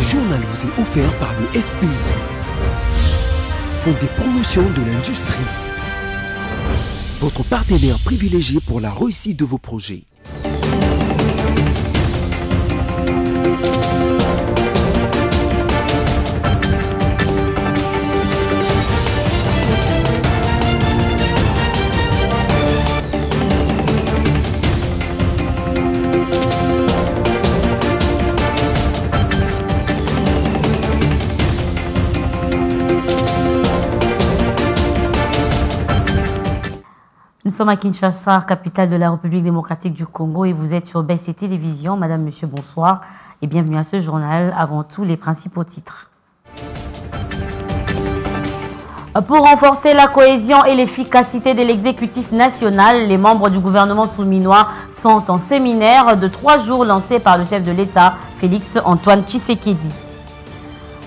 Ce journal vous est offert par le FPI, Fonds des promotions de l'industrie, votre partenaire privilégié pour la réussite de vos projets. Nous sommes à Kinshasa, capitale de la République démocratique du Congo, et vous êtes sur BC Télévision. Madame, Monsieur, bonsoir et bienvenue à ce journal. Avant tout, les principaux titres. Pour renforcer la cohésion et l'efficacité de l'exécutif national, les membres du gouvernement souminois sont en séminaire de 3 jours lancé par le chef de l'État, Félix Antoine Tshisekedi.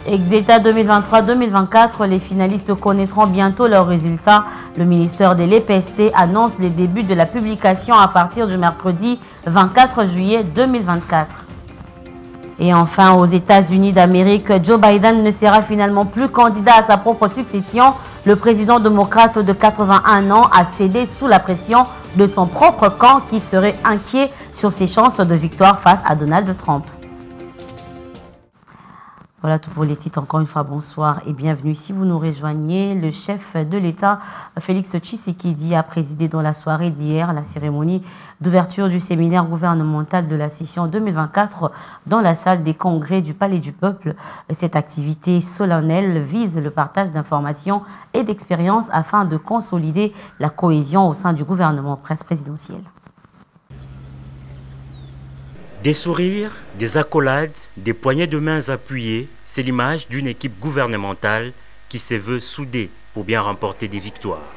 Exeta 2023-2024, les finalistes connaîtront bientôt leurs résultats. Le ministère de l'EPST annonce les débuts de la publication à partir du mercredi 24 juillet 2024. Et enfin, aux États-Unis d'Amérique, Joe Biden ne sera finalement plus candidat à sa propre succession. Le président démocrate de 81 ans a cédé sous la pression de son propre camp qui serait inquiet sur ses chances de victoire face à Donald Trump. Voilà tout pour les titres. Encore une fois, bonsoir et bienvenue. Si vous nous rejoignez, le chef de l'État, Félix Tshisekedi, a présidé dans la soirée d'hier la cérémonie d'ouverture du séminaire gouvernemental de la session 2024 dans la salle des congrès du Palais du Peuple. Cette activité solennelle vise le partage d'informations et d'expériences afin de consolider la cohésion au sein du gouvernement présidentiel. Des sourires, des accolades, des poignées de mains appuyées, c'est l'image d'une équipe gouvernementale qui se veut soudée pour bien remporter des victoires.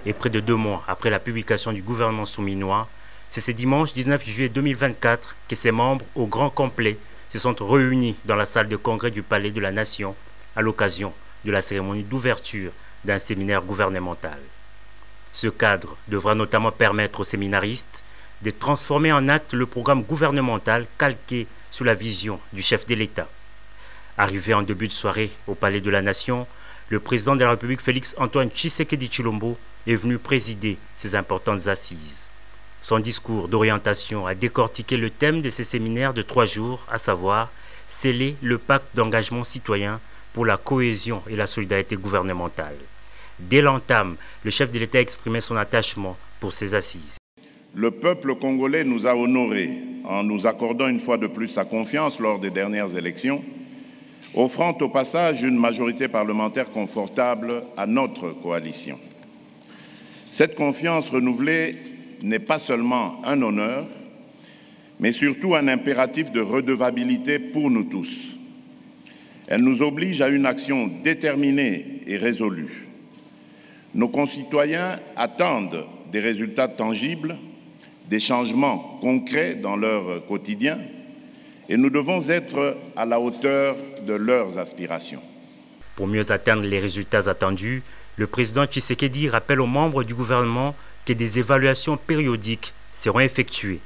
Et près de 2 mois après la publication du gouvernement souminois, c'est ce dimanche 19 juillet 2024 que ses membres au grand complet se sont réunis dans la salle de congrès du Palais de la Nation à l'occasion de la cérémonie d'ouverture d'un séminaire gouvernemental. Ce cadre devra notamment permettre aux séminaristes de transformer en acte le programme gouvernemental calqué sous la vision du chef de l'État. Arrivé en début de soirée au Palais de la Nation, le président de la République Félix Antoine Tshisekedi Tshilombo est venu présider ces importantes assises. Son discours d'orientation a décortiqué le thème de ces séminaires de 3 jours, à savoir sceller le pacte d'engagement citoyen pour la cohésion et la solidarité gouvernementale. Dès l'entame, le chef de l'État exprimait son attachement pour ces assises. Le peuple congolais nous a honorés en nous accordant une fois de plus sa confiance lors des dernières élections, offrant au passage une majorité parlementaire confortable à notre coalition. Cette confiance renouvelée n'est pas seulement un honneur, mais surtout un impératif de redevabilité pour nous tous. Elle nous oblige à une action déterminée et résolue. Nos concitoyens attendent des résultats tangibles, des changements concrets dans leur quotidien, et nous devons être à la hauteur de leurs aspirations. Pour mieux atteindre les résultats attendus, le président Tshisekedi rappelle aux membres du gouvernement que des évaluations périodiques seront effectuées.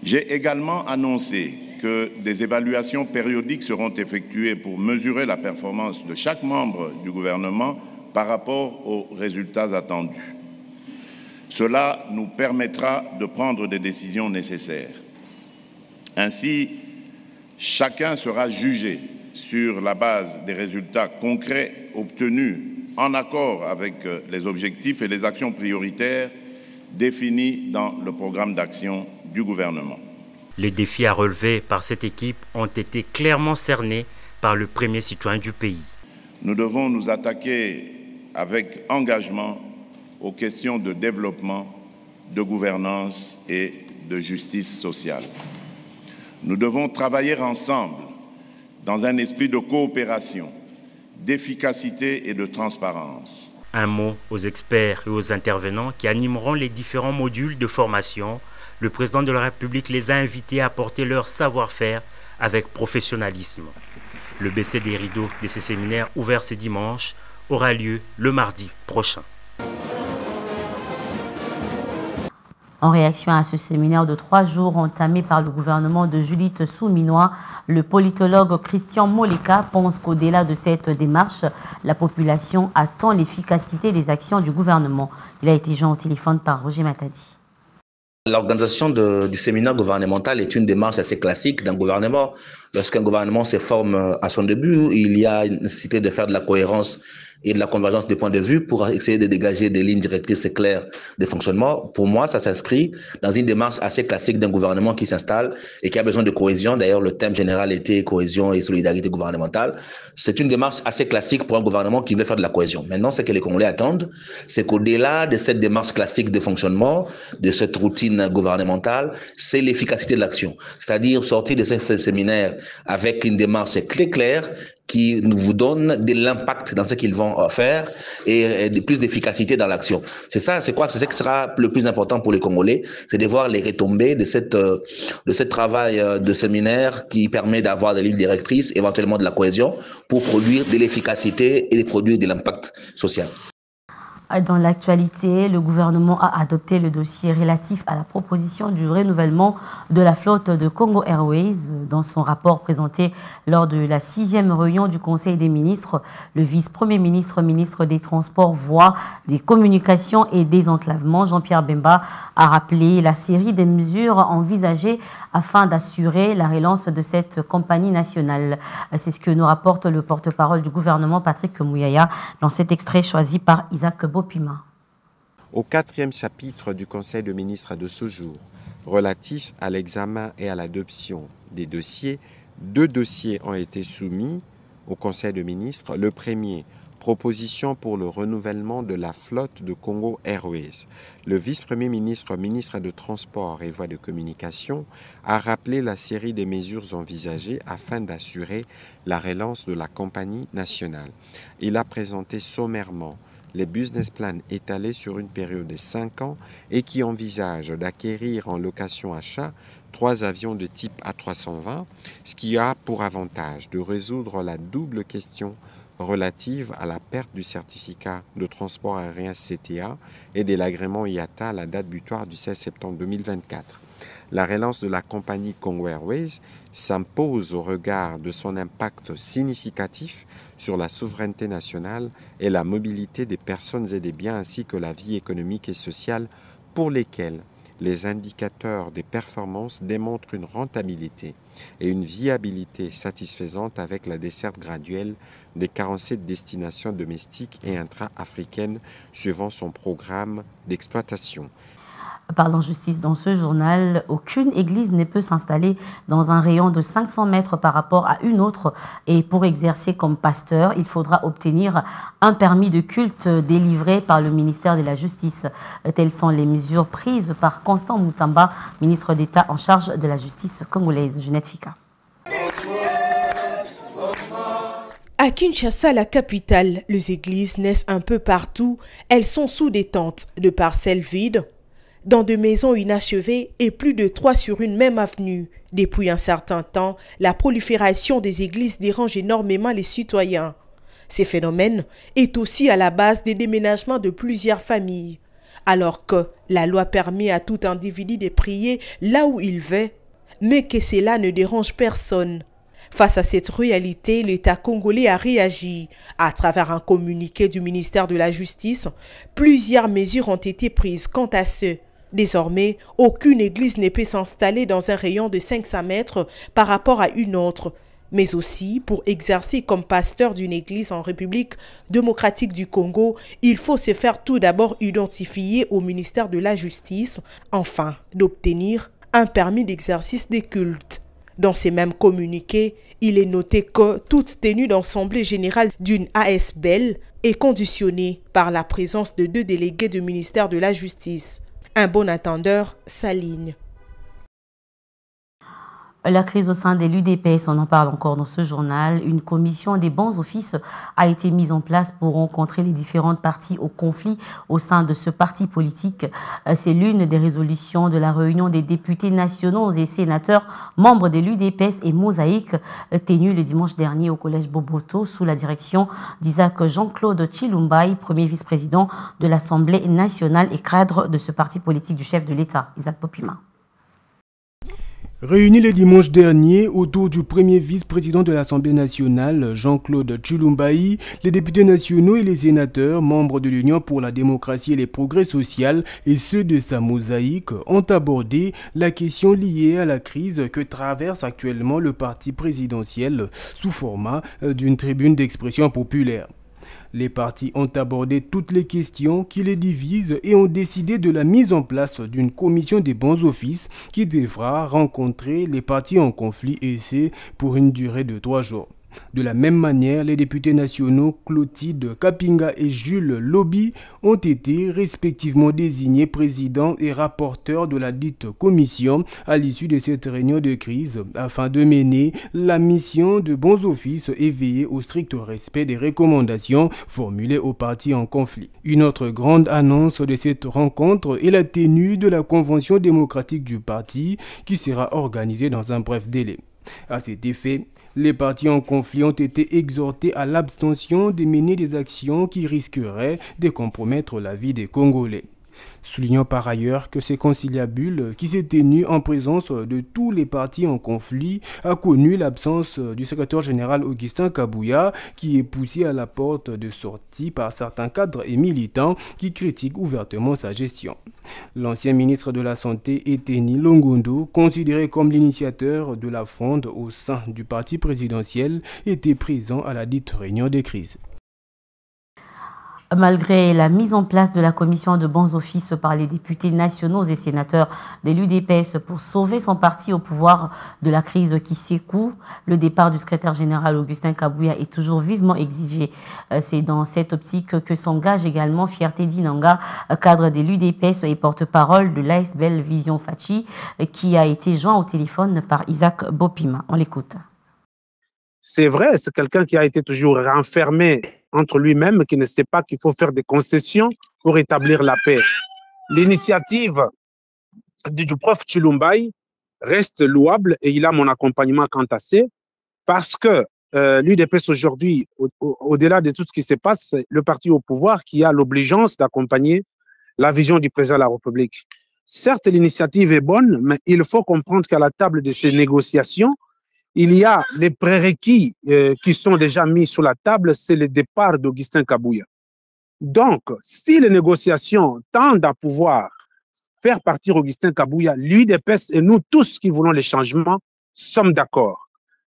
J'ai également annoncé que des évaluations périodiques seront effectuées pour mesurer la performance de chaque membre du gouvernement par rapport aux résultats attendus. Cela nous permettra de prendre des décisions nécessaires. Ainsi, chacun sera jugé sur la base des résultats concrets obtenus en accord avec les objectifs et les actions prioritaires définis dans le programme d'action du gouvernement. Les défis à relever par cette équipe ont été clairement cernés par le premier citoyen du pays. Nous devons nous attaquer avec engagement aux questions de développement, de gouvernance et de justice sociale. Nous devons travailler ensemble dans un esprit de coopération, d'efficacité et de transparence. Un mot aux experts et aux intervenants qui animeront les différents modules de formation. Le président de la République les a invités à apporter leur savoir-faire avec professionnalisme. Le baisser des rideaux de ces séminaires ouverts ce dimanche aura lieu le mardi prochain. En réaction à ce séminaire de 3 jours entamé par le gouvernement de Judith Souminois, le politologue Christian Moleka pense qu'au-delà de cette démarche, la population attend l'efficacité des actions du gouvernement. Il a été joint au téléphone par Roger Matadi. L'organisation du séminaire gouvernemental est une démarche assez classique d'un gouvernement. Lorsqu'un gouvernement se forme à son début, il y a une nécessité de faire de la cohérence et de la convergence des points de vue pour essayer de dégager des lignes directrices claires de fonctionnement. Pour moi, ça s'inscrit dans une démarche assez classique d'un gouvernement qui s'installe et qui a besoin de cohésion. D'ailleurs, le thème général était cohésion et solidarité gouvernementale. C'est une démarche assez classique pour un gouvernement qui veut faire de la cohésion. Maintenant, ce que les Congolais attendent, c'est qu'au-delà de cette démarche classique de fonctionnement, de cette routine gouvernementale, c'est l'efficacité de l'action. C'est-à-dire sortir de ce séminaire avec une démarche claire qui vous donne de l'impact dans ce qu'ils vont faire et de plus d'efficacité dans l'action. C'est ça, c'est quoi? C'est ce qui sera le plus important pour les Congolais, c'est de voir les retombées de ce travail de séminaire qui permet d'avoir des lignes directrices, éventuellement de la cohésion, pour produire de l'efficacité et produire de l'impact social. Dans l'actualité, le gouvernement a adopté le dossier relatif à la proposition du renouvellement de la flotte de Congo Airways. Dans son rapport présenté lors de la 6e réunion du Conseil des ministres, le vice-premier ministre, ministre des Transports, Voies, des Communications et des Enclavements, Jean-Pierre Bemba, a rappelé la série des mesures envisagées afin d'assurer la relance de cette compagnie nationale. C'est ce que nous rapporte le porte-parole du gouvernement, Patrick Mouyaya, dans cet extrait choisi par Isaac Bopima. Au 4e chapitre du Conseil de ministres de ce jour, relatif à l'examen et à l'adoption des dossiers, 2 dossiers ont été soumis au Conseil de ministres. Le premier, proposition pour le renouvellement de la flotte de Congo Airways. Le vice-premier ministre, ministre de Transport et Voies de Communication, a rappelé la série des mesures envisagées afin d'assurer la relance de la compagnie nationale. Il a présenté sommairement les business plans étalés sur une période de 5 ans et qui envisagent d'acquérir en location-achat 3 avions de type A320, ce qui a pour avantage de résoudre la double question relative à la perte du certificat de transport aérien CTA et de l'agrément IATA à la date butoir du 16 septembre 2024. La relance de la compagnie Congo Airways s'impose au regard de son impact significatif sur la souveraineté nationale et la mobilité des personnes et des biens ainsi que la vie économique et sociale pour lesquelles les indicateurs des performances démontrent une rentabilité et une viabilité satisfaisante avec la desserte graduelle des 47 destinations domestiques et intra-africaines suivant son programme d'exploitation. Parlant justice dans ce journal, aucune église ne peut s'installer dans un rayon de 500 mètres par rapport à une autre. Et pour exercer comme pasteur, il faudra obtenir un permis de culte délivré par le ministère de la Justice. Telles sont les mesures prises par Constant Moutamba, ministre d'État en charge de la justice congolaise. Jeanette Fika. À Kinshasa, la capitale, les églises naissent un peu partout. Elles sont sous des tentes de parcelles vides, dans de maisons inachevées et plus de 3 sur une même avenue. Depuis un certain temps, la prolifération des églises dérange énormément les citoyens. Ce phénomène est aussi à la base des déménagements de plusieurs familles. Alors que la loi permet à tout individu de prier là où il veut, mais que cela ne dérange personne. Face à cette réalité, l'État congolais a réagi. À travers un communiqué du ministère de la Justice, plusieurs mesures ont été prises quant à ce. Désormais, aucune église ne peut s'installer dans un rayon de 500 mètres par rapport à une autre. Mais aussi, pour exercer comme pasteur d'une église en République démocratique du Congo, il faut se faire tout d'abord identifier au ministère de la Justice, enfin d'obtenir un permis d'exercice des cultes. Dans ces mêmes communiqués, il est noté que toute tenue d'assemblée générale d'une ASBL est conditionnée par la présence de 2 délégués du ministère de la Justice. Un bon entendeur s'aligne. La crise au sein de l'UDPS, on en parle encore dans ce journal. Une commission des bons offices a été mise en place pour rencontrer les différentes parties au conflit au sein de ce parti politique. C'est l'une des résolutions de la réunion des députés nationaux et sénateurs membres de l'UDPS et Mosaïque tenue le dimanche dernier au collège Boboto sous la direction d'Isaac Jean-Claude Chilumbaï, premier vice-président de l'Assemblée nationale et cadre de ce parti politique du chef de l'État, Isaac Bopima. Réunis le dimanche dernier autour du premier vice-président de l'Assemblée nationale, Jean-Claude Chilumbaï, les députés nationaux et les sénateurs, membres de l'Union pour la démocratie et les progrès sociaux et ceux de sa mosaïque, ont abordé la question liée à la crise que traverse actuellement le parti présidentiel sous format d'une tribune d'expression populaire. Les partis ont abordé toutes les questions qui les divisent et ont décidé de la mise en place d'une commission des bons offices qui devra rencontrer les partis en conflit et c'est pour une durée de 3 jours. De la même manière, les députés nationaux Clotilde Kapinga et Jules Lobby ont été respectivement désignés présidents et rapporteurs de la dite commission à l'issue de cette réunion de crise afin de mener la mission de bons offices et veiller au strict respect des recommandations formulées aux partis en conflit. Une autre grande annonce de cette rencontre est la tenue de la convention démocratique du parti qui sera organisée dans un bref délai. À cet effet, les partis en conflit ont été exhortés à l'abstention de mener des actions qui risqueraient de compromettre la vie des Congolais. Soulignons par ailleurs que ce conciliabule, qui s'est tenu en présence de tous les partis en conflit, a connu l'absence du secrétaire général Augustin Kabouya, qui est poussé à la porte de sortie par certains cadres et militants qui critiquent ouvertement sa gestion. L'ancien ministre de la Santé, Eteni Longondo, considéré comme l'initiateur de la fronde au sein du parti présidentiel, était présent à la dite réunion de crise. Malgré la mise en place de la commission de bons offices par les députés nationaux et sénateurs de l'UDPS pour sauver son parti au pouvoir de la crise qui secoue, le départ du secrétaire général Augustin Kabouya est toujours vivement exigé. C'est dans cette optique que s'engage également Fierté Dinanga, cadre de l'UDPS et porte-parole de l'ASBL Vision Fachi, qui a été joint au téléphone par Isaac Bopima. On l'écoute. C'est vrai, c'est quelqu'un qui a été toujours renfermé entre lui-même, qui ne sait pas qu'il faut faire des concessions pour établir la paix. L'initiative du prof Chilumbaï reste louable et il a mon accompagnement quant à ça, parce que l'UDPS aujourd'hui, au-delà de tout ce qui se passe, c'est le parti au pouvoir qui a l'obligeance d'accompagner la vision du président de la République. Certes, l'initiative est bonne, mais il faut comprendre qu'à la table de ces négociations, il y a les prérequis qui sont déjà mis sur la table, c'est le départ d'Augustin Kabouya. Donc, si les négociations tendent à pouvoir faire partir Augustin Kabouya, l'UDPS et nous tous qui voulons les changements sommes d'accord.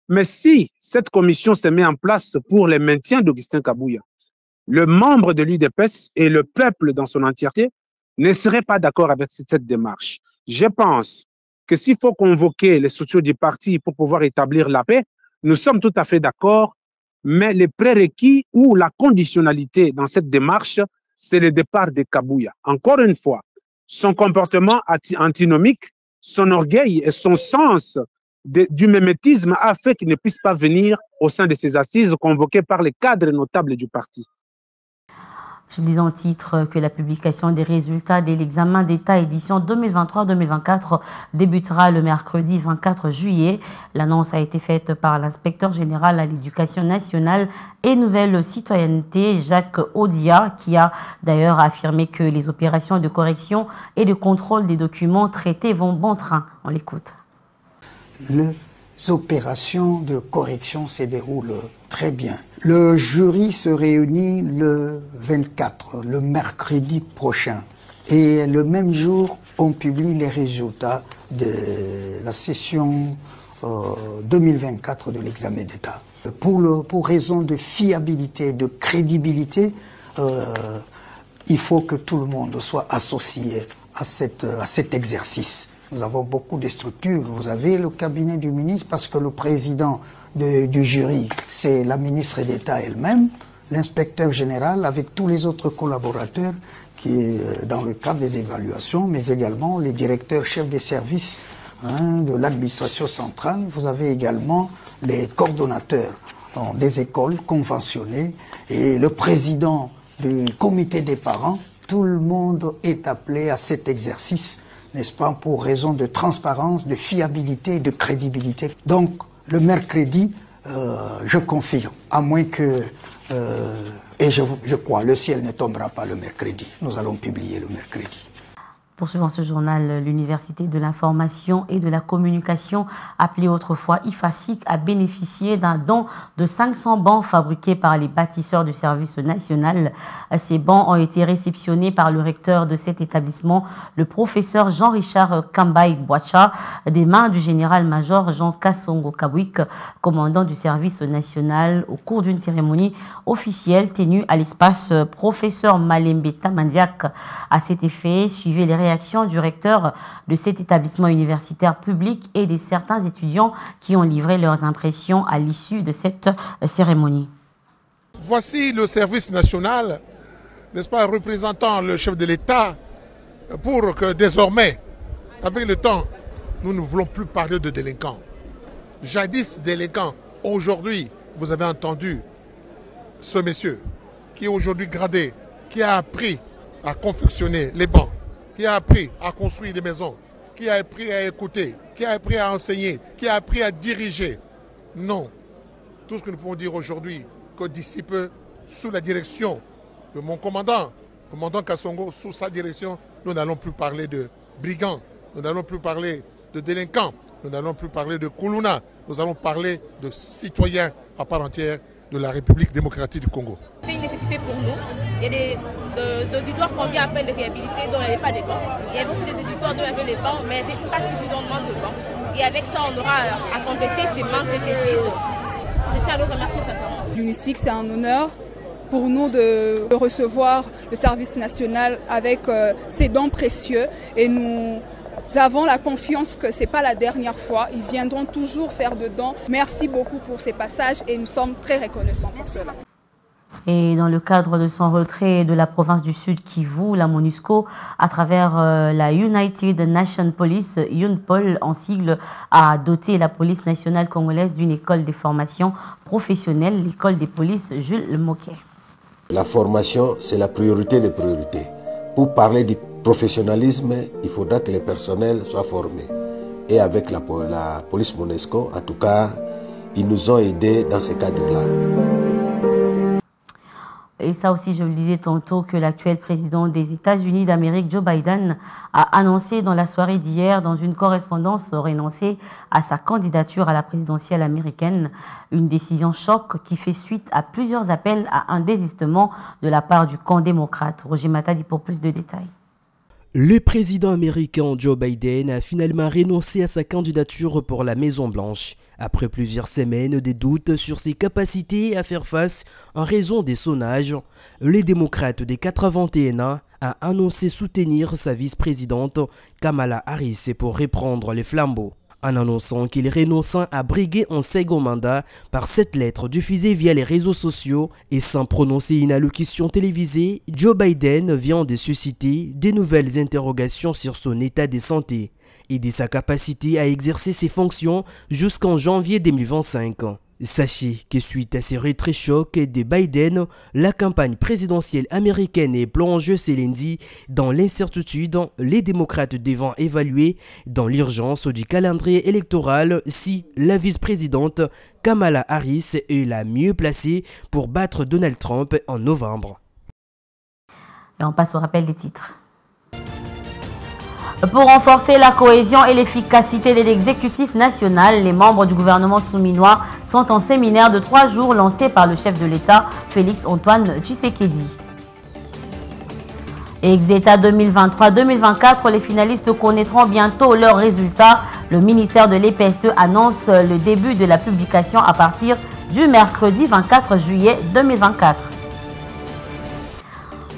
Mais si cette commission se met en place pour le maintien d'Augustin Kabouya, le membre de l'UDPS et le peuple dans son entièreté ne seraient pas d'accord avec cette démarche. Je pense que s'il faut convoquer les structures du parti pour pouvoir établir la paix, nous sommes tout à fait d'accord, mais les prérequis ou la conditionnalité dans cette démarche, c'est le départ de Kabouya. Encore une fois, son comportement antinomique, son orgueil et son sens du mimétisme a fait qu'il ne puisse pas venir au sein de ces assises convoquées par les cadres notables du parti. Je lis en titre que la publication des résultats de l'examen d'État édition 2023-2024 débutera le mercredi 24 juillet. L'annonce a été faite par l'inspecteur général à l'éducation nationale et nouvelle citoyenneté, Jacques Odia, qui a d'ailleurs affirmé que les opérations de correction et de contrôle des documents traités vont bon train. On l'écoute. Les opérations de correction se déroulent très bien. Le jury se réunit le 24, le mercredi prochain. Et le même jour, on publie les résultats de la session 2024 de l'examen d'État. Pour raison de fiabilité, de crédibilité, il faut que tout le monde soit associé à cet exercice. Nous avons beaucoup de structures. Vous avez le cabinet du ministre parce que le président du jury, c'est la ministre d'État elle-même, l'inspecteur général avec tous les autres collaborateurs qui, dans le cadre des évaluations, mais également les directeurs chefs des services de l'administration centrale. Vous avez également les coordonnateurs des écoles conventionnées et le président du comité des parents. Tout le monde est appelé à cet exercice, n'est-ce pas, pour raison de transparence, de fiabilité et de crédibilité. Donc, le mercredi, je confirme, à moins que, et je crois, le ciel ne tombera pas le mercredi. Nous allons publier le mercredi. Poursuivant ce journal, l'Université de l'information et de la communication, appelée autrefois IFASIC, a bénéficié d'un don de 500 bancs fabriqués par les bâtisseurs du service national. Ces bancs ont été réceptionnés par le recteur de cet établissement, le professeur Jean-Richard Kambaï Boacha, des mains du général-major Jean Kassongo Kabouik, commandant du service national, au cours d'une cérémonie officielle tenue à l'espace professeur Malembe Tamandiak. À cet effet, suivez les réaction du recteur de cet établissement universitaire public et de certains étudiants qui ont livré leurs impressions à l'issue de cette cérémonie. Voici le service national, n'est-ce pas, représentant le chef de l'État, pour que désormais, avec le temps, nous ne voulons plus parler de délinquants. Jadis délinquants, aujourd'hui, vous avez entendu ce monsieur qui est aujourd'hui gradé, qui a appris à confectionner les bancs, qui a appris à construire des maisons, qui a appris à écouter, qui a appris à enseigner, qui a appris à diriger. Non. Tout ce que nous pouvons dire aujourd'hui, que d'ici peu, sous la direction de mon commandant Kassongo, sous sa direction, nous n'allons plus parler de brigands, nous n'allons plus parler de délinquants, nous n'allons plus parler de Koulouna, nous allons parler de citoyens à part entière de la République démocratique du Congo. C'est une nécessité pour nous. Il y a des auditoires qu'on vient à peine de réhabiliter dont il n'y avait pas de bancs. Il y avait aussi des auditoires dont il y avait les bancs, mais il n'y avait pas suffisamment de bancs. Et avec ça, on aura à compléter ces manques et ces vides. Je tiens à le remercier sincèrement. L'UNICIC, c'est un honneur pour nous de recevoir le service national avec ces dons précieux. Et nous avons la confiance que ce n'est pas la dernière fois. Ils viendront toujours faire de dons. Merci beaucoup pour ces passages et nous sommes très reconnaissants pour cela. Et dans le cadre de son retrait de la province du Sud Kivu, la MONUSCO, à travers la United Nations Police, UNPOL en sigle, a doté la police nationale congolaise d'une école de formation professionnelle, l'école des polices Jules Moquet. La formation, c'est la priorité des priorités. Pour parler du professionnalisme, il faudra que les personnels soient formés. Et avec la police MONUSCO, en tout cas, ils nous ont aidés dans ce cadre-là. Et ça aussi, je le disais tantôt, que l'actuel président des États-Unis d'Amérique, Joe Biden, a annoncé dans la soirée d'hier, dans une correspondance, renoncer à sa candidature à la présidentielle américaine. Une décision choc qui fait suite à plusieurs appels à un désistement de la part du camp démocrate. Roger Matadi pour plus de détails. Le président américain Joe Biden a finalement renoncé à sa candidature pour la Maison-Blanche. Après plusieurs semaines de doutes sur ses capacités à faire face en raison des sondages, le démocrate de 81 ans a annoncé soutenir sa vice-présidente Kamala Harris pour reprendre les flambeaux. En annonçant qu'il renonçait à briguer un second mandat par cette lettre diffusée via les réseaux sociaux et sans prononcer une allocution télévisée, Joe Biden vient de susciter de nouvelles interrogations sur son état de santé et de sa capacité à exercer ses fonctions jusqu'en janvier 2025. Sachez que suite à ces retraits chocs de Biden, la campagne présidentielle américaine est plongée ce lundi dans l'incertitude, les démocrates devant évaluer dans l'urgence du calendrier électoral si la vice-présidente Kamala Harris est la mieux placée pour battre Donald Trump en novembre. Et on passe au rappel des titres. Pour renforcer la cohésion et l'efficacité de l'exécutif national, les membres du gouvernement souminois sont en séminaire de 3 jours lancé par le chef de l'État, Félix Antoine Tshisekedi. Exeta 2023-2024, les finalistes connaîtront bientôt leurs résultats. Le ministère de l'EPSE annonce le début de la publication à partir du mercredi 24 juillet 2024.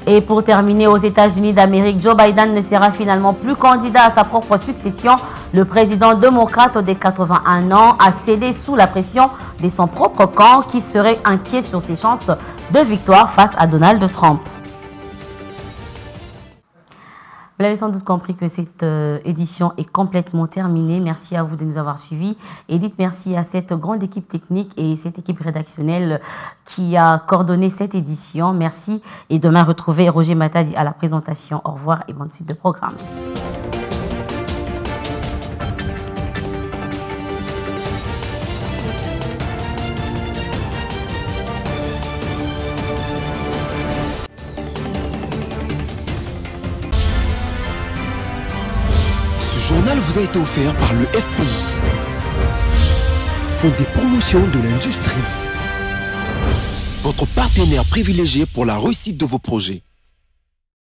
Et pour terminer, aux États-Unis d'Amérique, Joe Biden ne sera finalement plus candidat à sa propre succession. Le président démocrate de 81 ans a cédé sous la pression de son propre camp qui serait inquiet sur ses chances de victoire face à Donald Trump. Vous l'avez sans doute compris que cette édition est complètement terminée. Merci à vous de nous avoir suivis. Et dites merci à cette grande équipe technique et cette équipe rédactionnelle qui a coordonné cette édition. Merci. Et demain, retrouvez Roger Matadi à la présentation. Au revoir et bonne suite de programme. Ce journal vous a été offert par le FPI, Fonds des promotions de l'industrie, votre partenaire privilégié pour la réussite de vos projets.